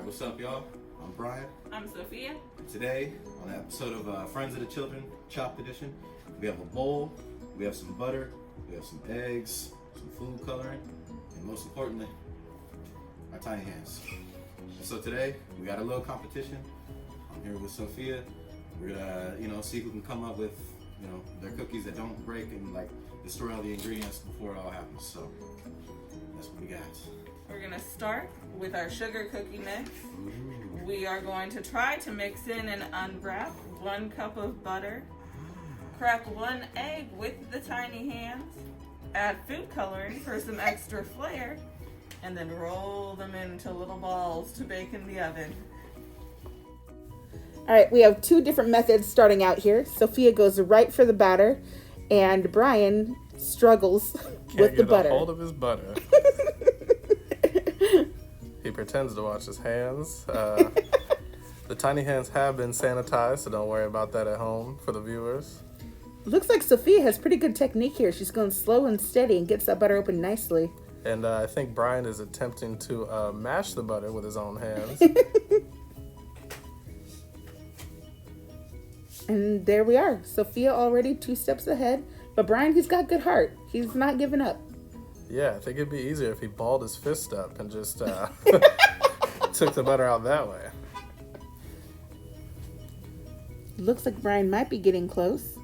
What's up, y'all? I'm Bryan. I'm Sophia. Today, on the episode of Friends of the Children, Chopped Edition, we have a bowl, we have some butter, we have some eggs, some food coloring, and most importantly, our tiny hands. So today, we got a little competition. I'm here with Sophia. We're gonna, see who can come up with, their cookies that don't break and destroy all the ingredients before it all happens. So that's what we got. We're gonna start with our sugar cookie mix. We are going to try to mix in and unwrap 1 cup of butter, crack 1 egg with the tiny hands, add food coloring for some extra flair, and then roll them into little balls to bake in the oven. All right, we have 2 different methods starting out here. Sophia goes right for the batter, and Bryan struggles with the butter. Can't get a hold of his butter. He pretends to wash his hands. The tiny hands have been sanitized, so don't worry about that at home for the viewers. Looks like Sophia has pretty good technique here. She's going slow and steady and gets that butter open nicely. And I think Bryan is attempting to mash the butter with his own hands. And there we are. Sophia already 2 steps ahead. But Bryan, he's got good heart. He's not giving up. Yeah, I think it'd be easier if he balled his fist up and just took the butter out that way. Looks like Bryan might be getting close.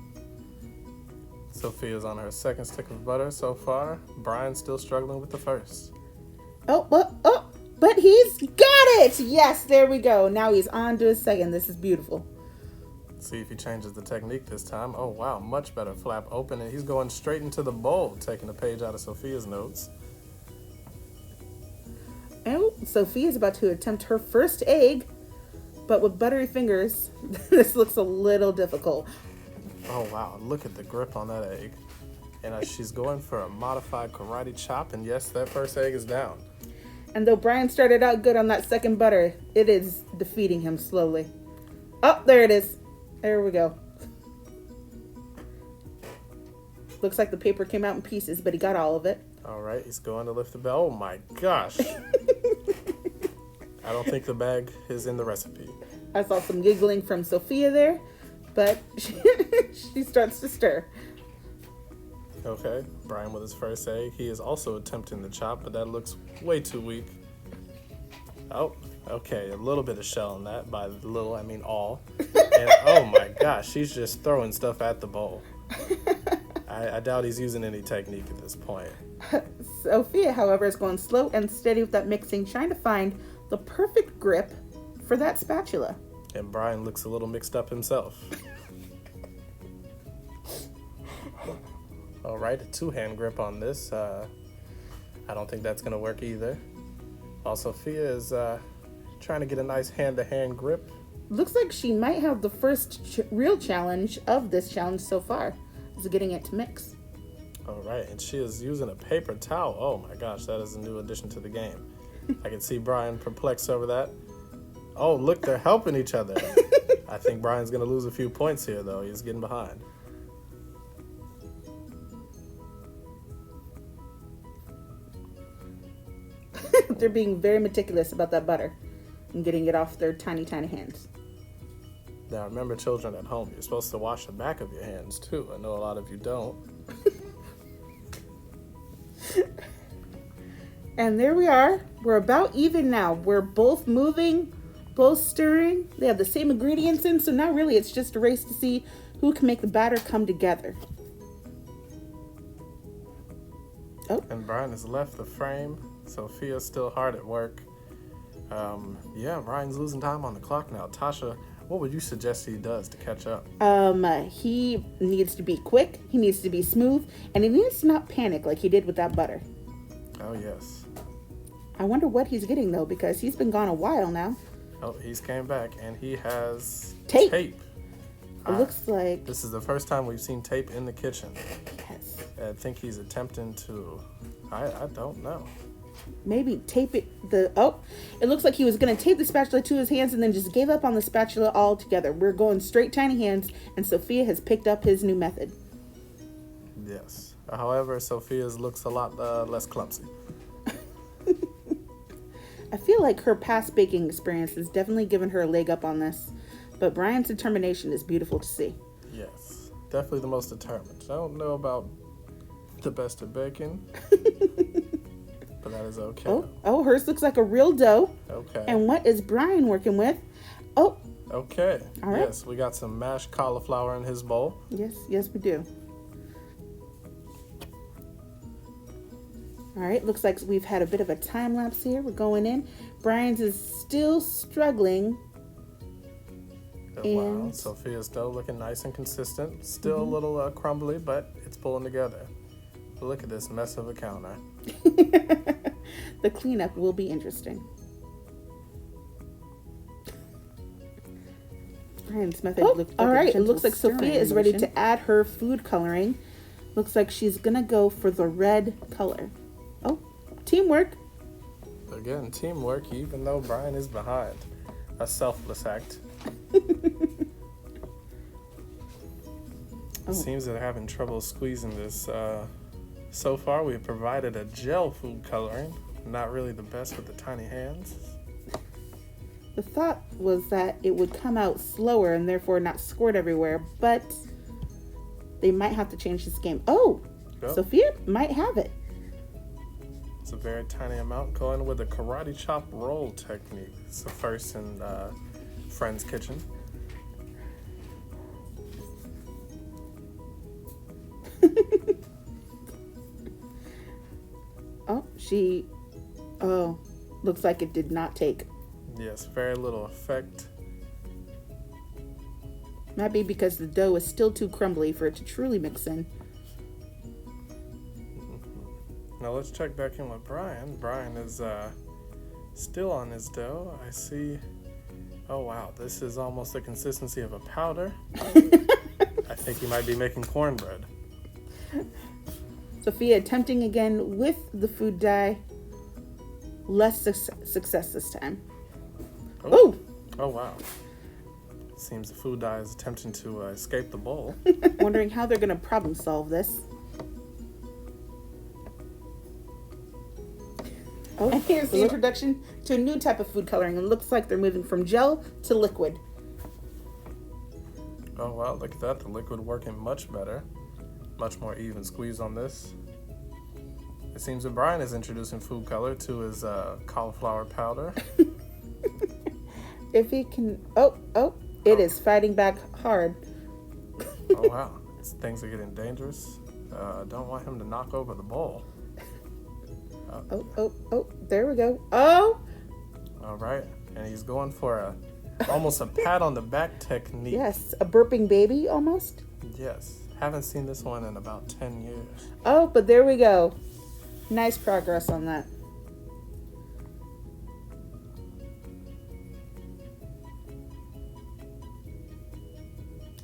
Sophia's on her 2nd stick of butter so far. Bryan's still struggling with the first. But he's got it! Yes, there we go. Now he's on to his 2nd. This is beautiful. See if he changes the technique this time. Oh, wow, much better. Flap open, and he's going straight into the bowl, taking a page out of Sophia's notes. Oh, Sophia's about to attempt her first egg, but with buttery fingers, this looks a little difficult. Oh, wow, look at the grip on that egg. And she's going for a modified karate chop, and yes, that first egg is down. And though Bryan started out good on that 2nd butter, it is defeating him slowly. Oh, there it is. There we go. Looks like the paper came out in pieces, but he got all of it. All right, he's going to lift the bell. Oh my gosh. I don't think the bag is in the recipe. I saw some giggling from Sophia there, but she starts to stir. Okay, Bryan with his first egg. He is also attempting the chop, but that looks way too weak. Oh, okay, a little bit of shell in that. By little, I mean all. And oh my gosh, she's just throwing stuff at the bowl. I doubt he's using any technique at this point. Sophia, however, is going slow and steady with that mixing, trying to find the perfect grip for that spatula. And Bryan looks a little mixed up himself. All right, a 2-hand grip on this. I don't think that's going to work either. While Sophia is trying to get a nice hand-to-hand grip. Looks like she might have the first real challenge of this challenge so far, is getting it to mix. All right, and she is using a paper towel. Oh my gosh, that is a new addition to the game. I can see Bryan perplexed over that. Oh, look, they're helping each other. I think Bryan's going to lose a few points here, though. He's getting behind. They're being very meticulous about that butter and getting it off their tiny, tiny hands. Now, remember, children at home, you're supposed to wash the back of your hands, too. I know a lot of you don't. And there we are. We're about even now. We're both moving, both stirring. They have the same ingredients in, so now really it's just a race to see who can make the batter come together. Oh. And Bryan has left the frame. Sophia's still hard at work. Bryan's losing time on the clock now. Tasha, what would you suggest he does to catch up? He needs to be quick, he needs to be smooth, and he needs to not panic like he did with that butter. Oh, yes. I wonder what he's getting, though, because he's been gone a while now. Oh, he's came back, and he has tape. It looks like... This is the first time we've seen tape in the kitchen. Yes. I think he's attempting to... I don't know. Maybe tape it... It looks like he was going to tape the spatula to his hands and then just gave up on the spatula altogether. We're going straight tiny hands, and Sophia has picked up his new method. Yes. However, Sophia's looks a lot less clumsy. I feel like her past baking experience has definitely given her a leg up on this, but Bryan's determination is beautiful to see. Yes, definitely the most determined. I don't know about the best at baking, but that is okay. Oh, hers looks like a real dough. Okay. And what is Bryan working with? Oh. Okay. All right. Yes, we got some mashed cauliflower in his bowl. Yes, we do. All right, looks like we've had a bit of a time lapse here. We're going in. Bryan's is still struggling. Oh, wow, Sophia's dough looking nice and consistent. Still a little crumbly, but it's pulling together. But look at this mess of a counter. The cleanup will be interesting. Bryan's method looks like all right. It looks like Sophia is ready to add her food coloring. Looks like she's gonna go for the red color. Oh, teamwork. Again, teamwork, even though Bryan is behind. A selfless act. Seems they're having trouble squeezing this. So far, we've provided a gel food coloring. Not really the best with the tiny hands. The thought was that it would come out slower and therefore not squirt everywhere, but they might have to change this game. Oh, Sophia might have it. It's a very tiny amount, going with a karate chop roll technique. It's the first in Friend's kitchen. Looks like it did not take. Yes, very little effect. Might be because the dough is still too crumbly for it to truly mix in. Now let's check back in with Bryan. Bryan is still on his dough. I see. Oh wow, this is almost the consistency of a powder. I think he might be making cornbread. Sophia attempting again with the food dye. Less success this time. Oh wow. Seems the food dye is attempting to escape the bowl. Wondering how they're going to problem solve this. And here's the introduction to a new type of food coloring. It looks like they're moving from gel to liquid. Oh wow, look at that. The liquid working much better. Much more even squeeze on this. It seems that Bryan is introducing food color to his cauliflower powder. If he can... It is fighting back hard. Oh wow, things are getting dangerous. Don't want him to knock over the bowl. There we go. Oh! All right, and he's going for almost a pat on the back technique. Yes, a burping baby almost. Yes, haven't seen this one in about 10 years. Oh, but there we go. Nice progress on that.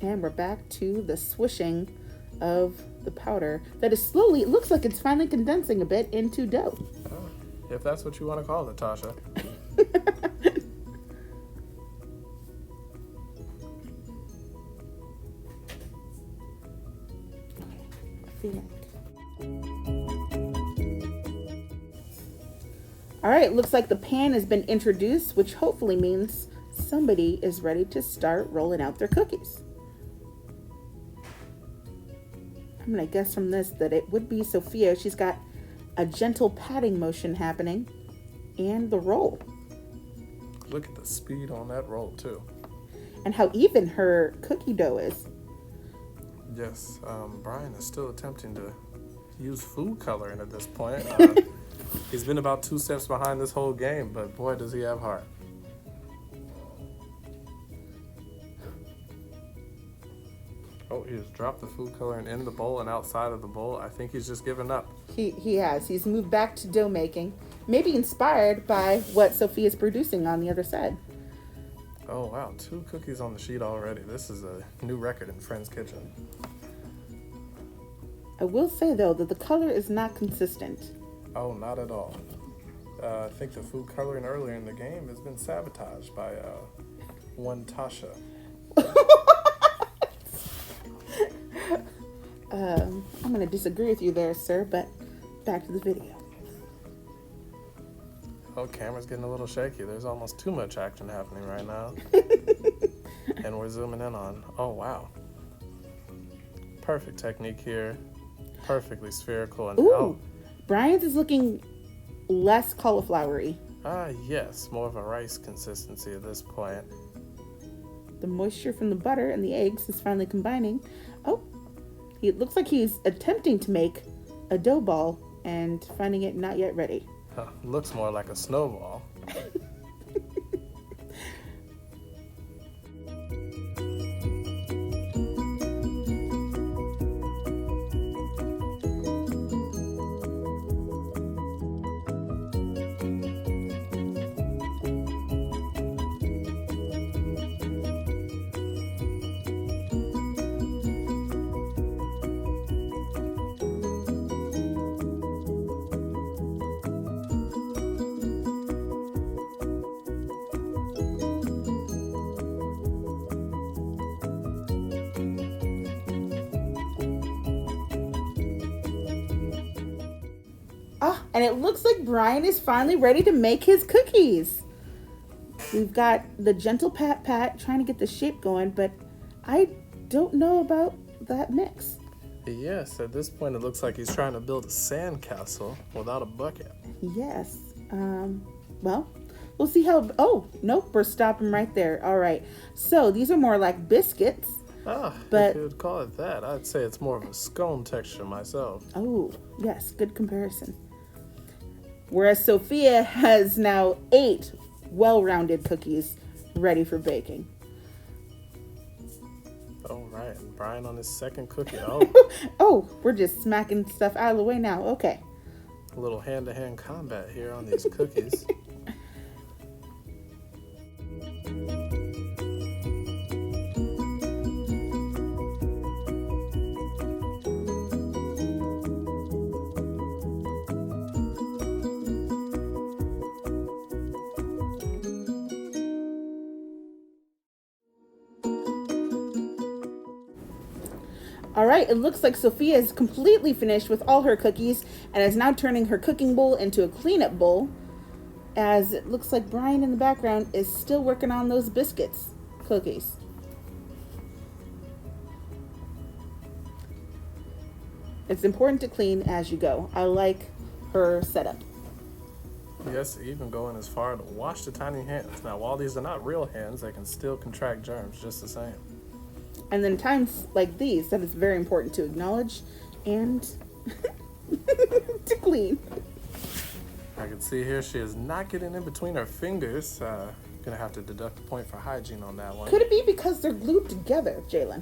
And we're back to the swishing of the powder that is slowly, it looks like it's finally condensing a bit into dough. If that's what you want to call it, Tasha. All right, looks like the pan has been introduced, which hopefully means somebody is ready to start rolling out their cookies. I'm going to guess from this that it would be Sophia. She's got a gentle patting motion happening and the roll. Look at the speed on that roll, too. And how even her cookie dough is. Yes, Bryan is still attempting to use food coloring at this point. He's been about 2 steps behind this whole game, but boy, does he have heart. Oh, he has dropped the food coloring in the bowl and outside of the bowl. I think he's just given up. He has. He's moved back to dough making, maybe inspired by what Sophia is producing on the other side. Oh, wow. 2 cookies on the sheet already. This is a new record in Friend's kitchen. I will say, though, that the color is not consistent. Oh, not at all. I think the food coloring earlier in the game has been sabotaged by one Tasha. I'm going to disagree with you there, sir, but back to the video. Oh, camera's getting a little shaky. There's almost too much action happening right now. And we're zooming in on. Oh, wow. Perfect technique here. Perfectly spherical. And Ooh, Bryan's is looking less cauliflowery. Yes, more of a rice consistency at this point. The moisture from the butter and the eggs is finally combining. Oh, it looks like he's attempting to make a dough ball and finding it not yet ready. Looks more like a snowball. And it looks like Bryan is finally ready to make his cookies. We've got the gentle pat trying to get the shape going, but I don't know about that mix. Yes, at this point it looks like he's trying to build a sand castle without a bucket. Yes. Well, we'll see how... Oh, nope, we're stopping right there. All right. So these are more like biscuits. But if you would call it that, I'd say it's more of a scone texture myself. Oh, yes, good comparison. Whereas Sophia has now 8 well-rounded cookies ready for baking. All right, Bryan on his second cookie. Oh, we're just smacking stuff out of the way now. Okay. A little hand-to-hand combat here on these cookies. All right, it looks like Sophia is completely finished with all her cookies and is now turning her cooking bowl into a cleanup bowl, as it looks like Bryan in the background is still working on those cookies. It's important to clean as you go. I like her setup. Yes, even going as far to wash the tiny hands. Now, while these are not real hands, they can still contract germs just the same. And then times like these, that is very important to acknowledge and to clean. I can see here she is not getting in between her fingers. Gonna have to deduct a point for hygiene on that one. Could it be because they're glued together, Jalen?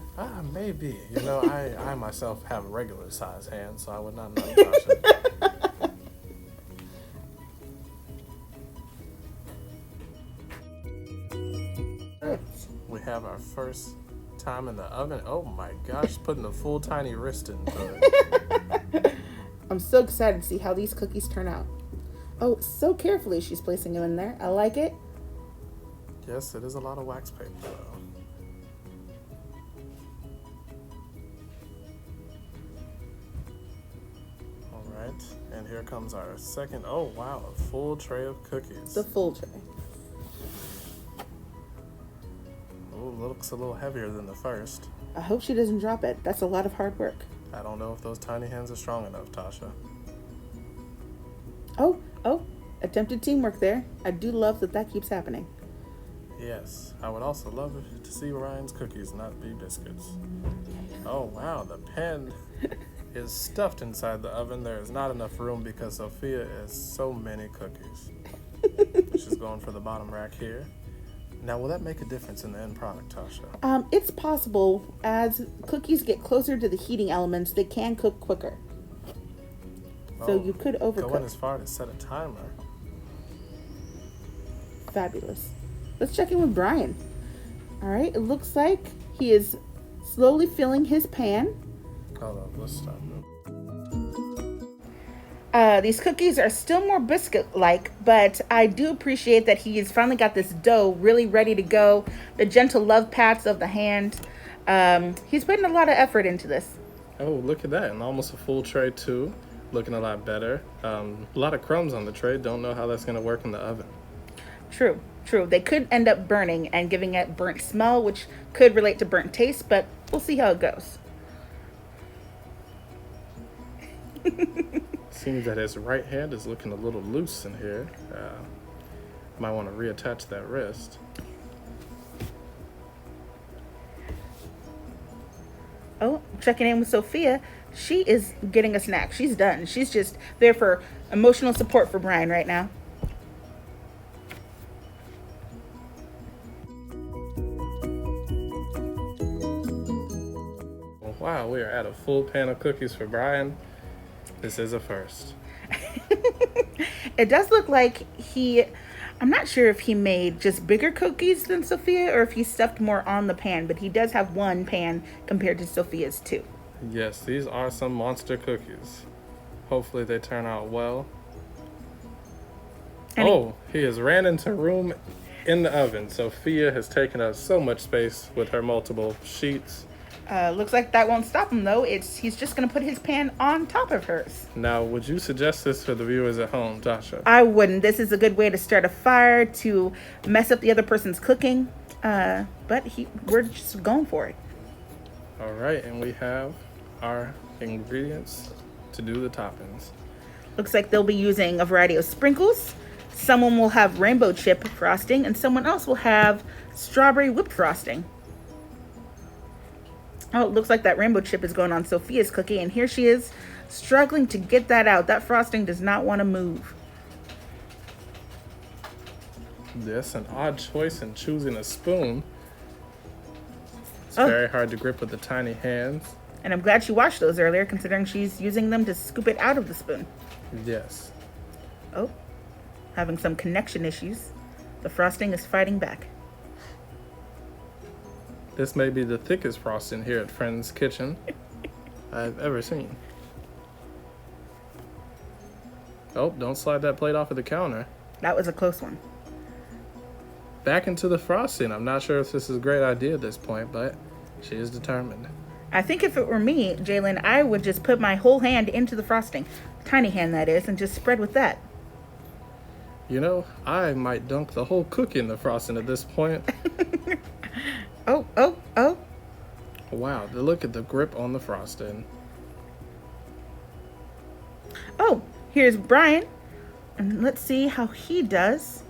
Maybe. You know, I myself have regular size hands, so I would not know. Tasha. We have our first time in the oven. Oh my gosh, putting a full tiny wrist into it. I'm so excited to see how these cookies turn out. Oh, so carefully she's placing them in there. I like it. Yes, it is a lot of wax paper though. All right, and here comes our second. Oh wow, a full tray of cookies. The full tray. Oh, looks a little heavier than the first. I hope she doesn't drop it. That's a lot of hard work. I don't know if those tiny hands are strong enough, Tasha. Oh, attempted teamwork there. I do love that keeps happening. Yes, I would also love to see Ryan's cookies not be biscuits. Oh wow, the pan is stuffed inside the oven. There is not enough room because Sophia has so many cookies. She's going for the bottom rack here. Now, will that make a difference in the end product, Tasha? It's possible. As cookies get closer to the heating elements, they can cook quicker. So you could overcook. Going as far to set a timer. Fabulous. Let's check in with Bryan. All right, it looks like he is slowly filling his pan. Hold on, let's stop. These cookies are still more biscuit-like, but I do appreciate that he's finally got this dough really ready to go. The gentle love pats of the hand. He's putting a lot of effort into this. Oh, look at that. And almost a full tray, too. looking a lot better. A lot of crumbs on the tray. Don't know how that's going to work in the oven. True. They could end up burning and giving it burnt smell, which could relate to burnt taste, but we'll see how it goes. Seems that his right hand is looking a little loose in here. Might want to reattach that wrist. Oh, checking in with Sophia. She is getting a snack. She's done. She's just there for emotional support for Bryan right now. Wow, we are at a full pan of cookies for Bryan. This is a first. It does look like I'm not sure if he made just bigger cookies than Sophia or if he stuffed more on the pan, but he does have one pan compared to Sophia's two. Yes, these are some monster cookies. Hopefully they turn out well. And he has ran into room in the oven. Sophia has taken up so much space with her multiple sheets. Looks like that won't stop him though. He's just gonna put his pan on top of hers. Now, would you suggest this for the viewers at home, Tasha? I wouldn't. This is a good way to start a fire, to mess up the other person's cooking. But we're just going for it. All right, and we have our ingredients to do the toppings. Looks like they'll be using a variety of sprinkles. Someone will have rainbow chip frosting, and someone else will have strawberry whipped frosting. Oh, it looks like that rainbow chip is going on Sophia's cookie, and here she is struggling to get that out. That frosting does not want to move. Yes, an odd choice in choosing a spoon. It's Oh. very hard to grip with the tiny hands. And I'm glad she washed those earlier, considering she's using them to scoop it out of the spoon. Yes. Oh, having some connection issues. The frosting is fighting back. This may be the thickest frosting here at Friend's Kitchen I've ever seen. Oh, don't slide that plate off of the counter. That was a close one. Back into the frosting. I'm not sure if this is a great idea at this point, but she is determined. I think if it were me, Jalen, I would just put my whole hand into the frosting. Tiny hand, that is, and just spread with that. You know, I might dunk the whole cookie in the frosting at this point. Oh. Wow, look at the grip on the frosting. Oh, here's Bryan. And let's see how he does.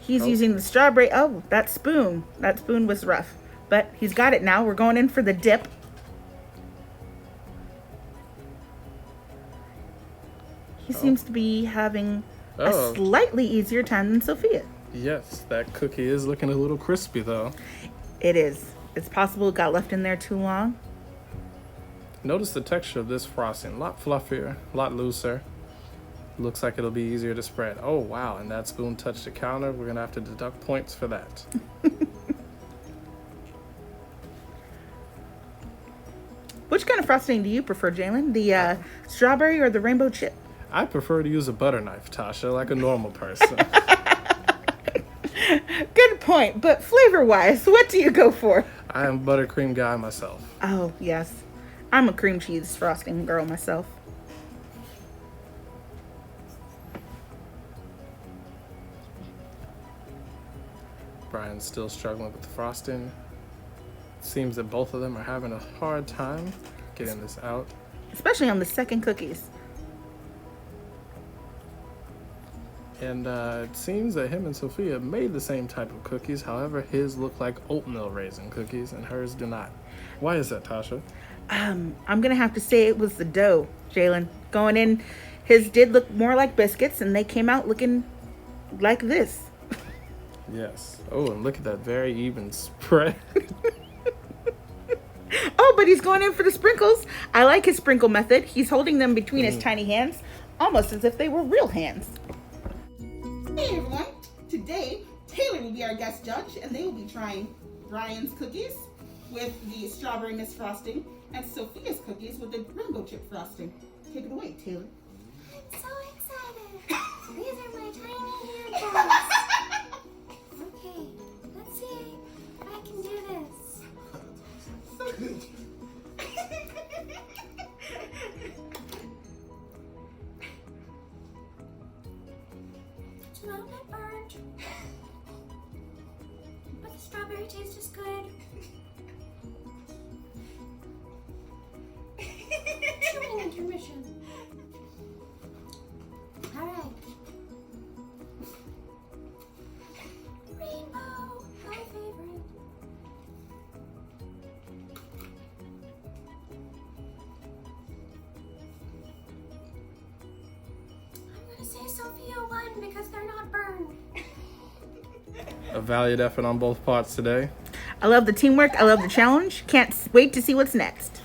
He's using the strawberry. Oh, that spoon. That spoon was rough. But he's got it now. We're going in for the dip. He seems to be having a slightly easier time than Sophia. Yes, that cookie is looking a little crispy though. It is. It's possible it got left in there too long. Notice the texture of this frosting. A lot fluffier, a lot looser. Looks like it'll be easier to spread. Oh, wow. And that spoon touched the counter. We're going to have to deduct points for that. Which kind of frosting do you prefer, Jalen? The strawberry or the rainbow chip? I prefer to use a butter knife, Tasha, like a normal person. Good point. But flavor-wise, what do you go for? I am a buttercream guy myself. Oh, yes. I'm a cream cheese frosting girl myself. Bryan's still struggling with the frosting. Seems that both of them are having a hard time getting this out. Especially on the second cookies. And it seems that him and Sophia made the same type of cookies. However, his look like oatmeal raisin cookies and hers do not. Why is that, Tasha? I'm going to have to say it was the dough, Jalen. Going in, his did look more like biscuits, and they came out looking like this. Yes. Oh, and look at that very even spread. Oh, but he's going in for the sprinkles. I like his sprinkle method. He's holding them between his tiny hands, almost as if they were real hands. Hey everyone, today Taylor will be our guest judge, and they will be trying Bryan's cookies with the strawberry mist frosting and Sophia's cookies with the rainbow chip frosting. Take it away, Taylor. I'm so excited. These are my tiny handballs. Okay, let's see if I can do this. strawberry taste is good. Chewing intermission. Alright. Rainbow, my favorite. I'm gonna say Sophia won because they're not burned. A valiant effort on both parts today. I love the teamwork. I love the challenge. Can't wait to see what's next.